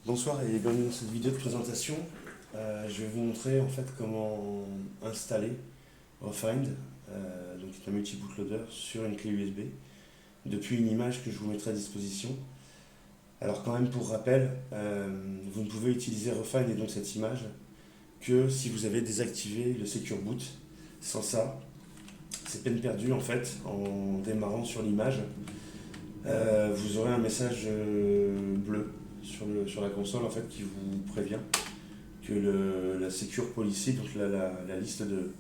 Bonsoir et bienvenue dans cette vidéo de présentation. Je vais vous montrer en fait comment installer Refind, donc un multi-bootloader sur une clé USB depuis une image que je vous mettrai à disposition. Alors quand même pour rappel, vous ne pouvez utiliser Refind et donc cette image que si vous avez désactivé le Secure Boot. Sans ça, c'est peine perdue en fait en démarrant sur l'image. Vous aurez un message bleu sur la console en fait qui vous prévient que la Secure Policy, donc la liste de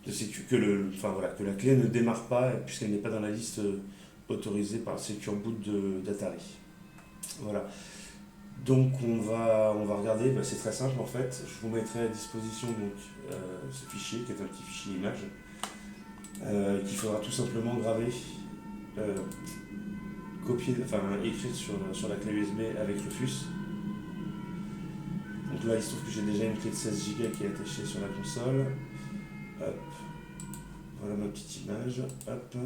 que la clé ne démarre pas puisqu'elle n'est pas dans la liste autorisée par le Secure Boot d'Atari. Voilà. Donc on va regarder, c'est très simple en fait. Je vous mettrai à disposition ce fichier qui est un petit fichier image qu'il faudra tout simplement graver, euh, copier, enfin écrire sur la clé USB avec le FUS. Donc là, il se trouve que j'ai déjà une clé de 16 Go qui est attachée sur la console. Hop. Voilà ma petite image. Hop.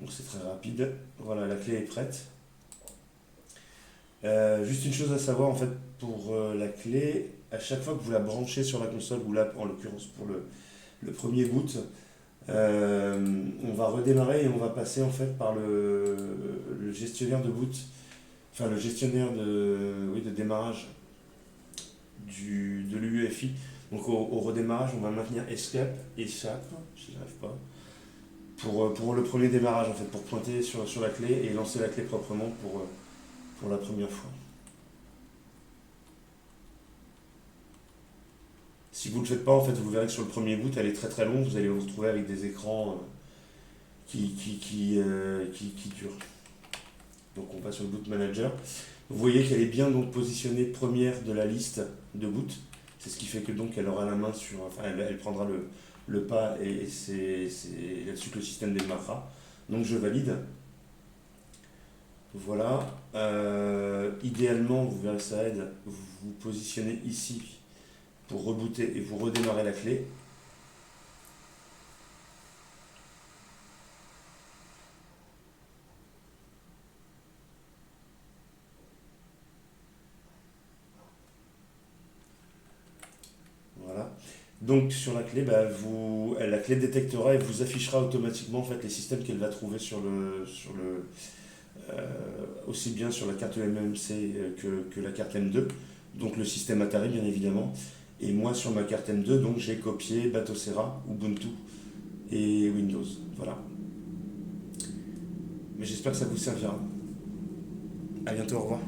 Donc c'est très rapide. Voilà, la clé est prête. Juste une chose à savoir en fait pour la clé, à chaque fois que vous la branchez sur la console, ou là en l'occurrence pour le premier boot, on va redémarrer et on va passer en fait par le gestionnaire de boot, enfin le gestionnaire de démarrage de l'UEFI. Donc au redémarrage, on va maintenir Escape, Échappe, si j'arrive pas, pour le premier démarrage en fait, pour pointer sur la clé et lancer la clé proprement pour la première fois. Si vous ne le faites pas, en fait, vous verrez que sur le premier boot, elle est très très longue, vous allez vous retrouver avec des écrans qui durent. Donc on passe sur le boot manager. Vous voyez qu'elle est bien donc positionnée première de la liste de boot. C'est ce qui fait que donc elle aura la main sur, enfin elle prendra le pas et c'est là-dessus que le système démarrera. Donc je valide. Voilà. Idéalement, vous verrez que ça aide. Vous vous positionnez ici pour rebooter et vous redémarrez la clé. Voilà. Donc sur la clé, la clé détectera et vous affichera automatiquement en fait, les systèmes qu'elle va trouver aussi bien sur la carte MMC que la carte M2, donc le système Atari bien évidemment. Et moi sur ma carte M2, donc j'ai copié Batocera, Ubuntu et Windows. Voilà. Mais j'espère que ça vous servira. A bientôt, au revoir.